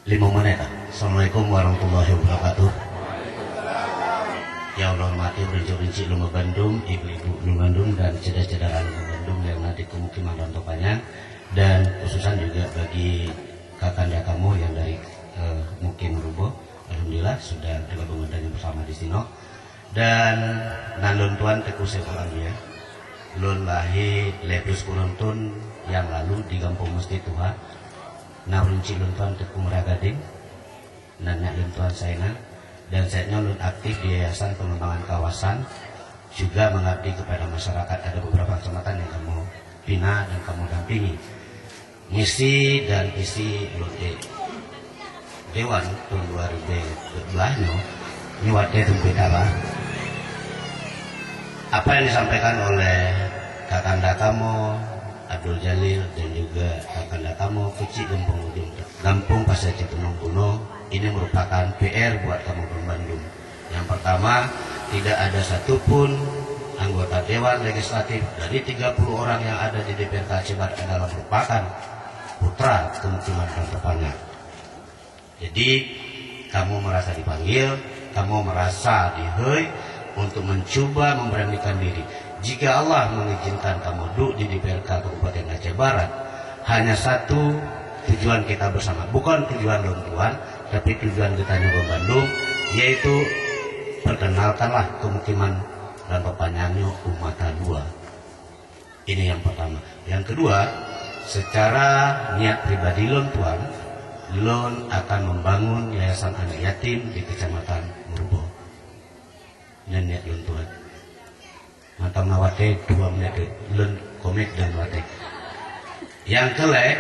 5 menit. Assalamualaikum warahmatullahi wabarakatuh. Ya Allah hormati rinci-rinci Lumba Bandung, ibu-ibu Lumba Bandung dan cedera-cedera Lumba Bandung yang nanti kemukiman dan topanya, dan khususan juga bagi kakanda kamu yang dari Mukim Rubo. Alhamdulillah sudah bergabung dengan bersama di sini. Dan nalun tuan teku sekolah ya. Lun lahir lepus kuruntun yang lalu di Kampung Mesti Tuha. Rinci lun tuan teku Meragading. Nanya lun tuan saya. Dan saya nyolot aktif di Yayasan Pengembangan Kawasan, juga mengabdi kepada masyarakat. Ada beberapa kecamatan yang kamu bina dan kamu dampingi. Misi dan visi Dewan tahun 2012 ini waktu itu beda lah. Apa yang disampaikan oleh kakanda kamu Abdul Jalil dan juga kakanda kamu kecil Lampung Pasir Citunung Kuno, ini merupakan PR buat kamu Bandung. Yang pertama, tidak ada satupun anggota Dewan Legislatif dari 30 orang yang ada di DPRK Aceh Barat adalah merupakan putra kemukiman dan tepanya. Jadi kamu merasa dipanggil, kamu merasa dihei untuk mencoba memberanikan diri. Jika Allah mengizinkan kamu duduk di DPRK Kabupaten Aceh Barat, hanya satu tujuan kita bersama, bukan tujuan Tuan, tapi tujuan kita Nyoba Bandung, yaitu perkenalkanlah kemukiman dan perpanjangannya umat dua. Ini yang pertama. Yang kedua, secara niat pribadi Tuan, akan membangun yayasan anak yatim di Kecamatan Murubo. Dan niat Tuan. Mantam nawate 2 menit komit dan wate. Yang kelek,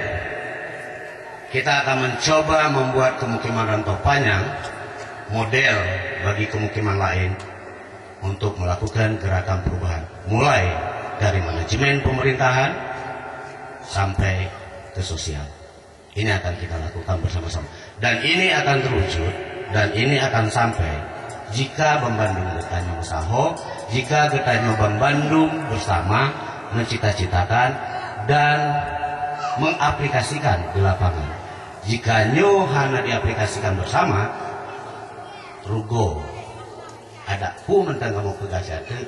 kita akan mencoba membuat kemukiman rantau panjang model bagi kemukiman lain untuk melakukan gerakan perubahan, mulai dari manajemen pemerintahan sampai ke sosial. Ini akan kita lakukan bersama-sama, dan ini akan terwujud, dan ini akan sampai jika Bandung bertanya usaha, jika kita Bandung bersama mencita-citakan dan mengaplikasikan di lapangan. Jika hanya diaplikasikan bersama, rugo ada ku mentang kamu kegasate,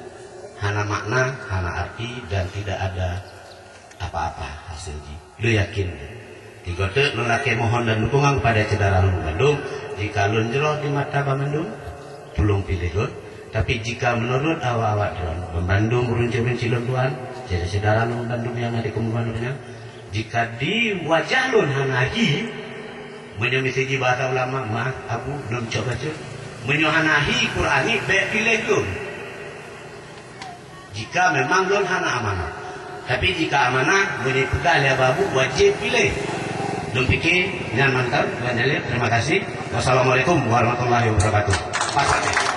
hana makna, hana arti, dan tidak ada apa-apa hasilnya. Lu yakin? Tigote lelaki mohon dan dukungan kepada cedera Lumba Bandung. Jika lun jero di mata Bandung, belum pilih lun. Tapi jika menurut awak-awak Bandung berunci-runci lun Tuhan, cedera Lumba Bandung yang ada kemudiannya, jika di wajah lun hanahi menyemisi bahasa ulama, maaf aku belum coba menyohanahi Qur'ani pilih lun. Jika memang lun hana amanah, tapi jika amanah menyebutkan ya babu wajib pilih. Lun pikir nyaman kan, terima kasih. Wassalamualaikum warahmatullahi wabarakatuh. Pasal.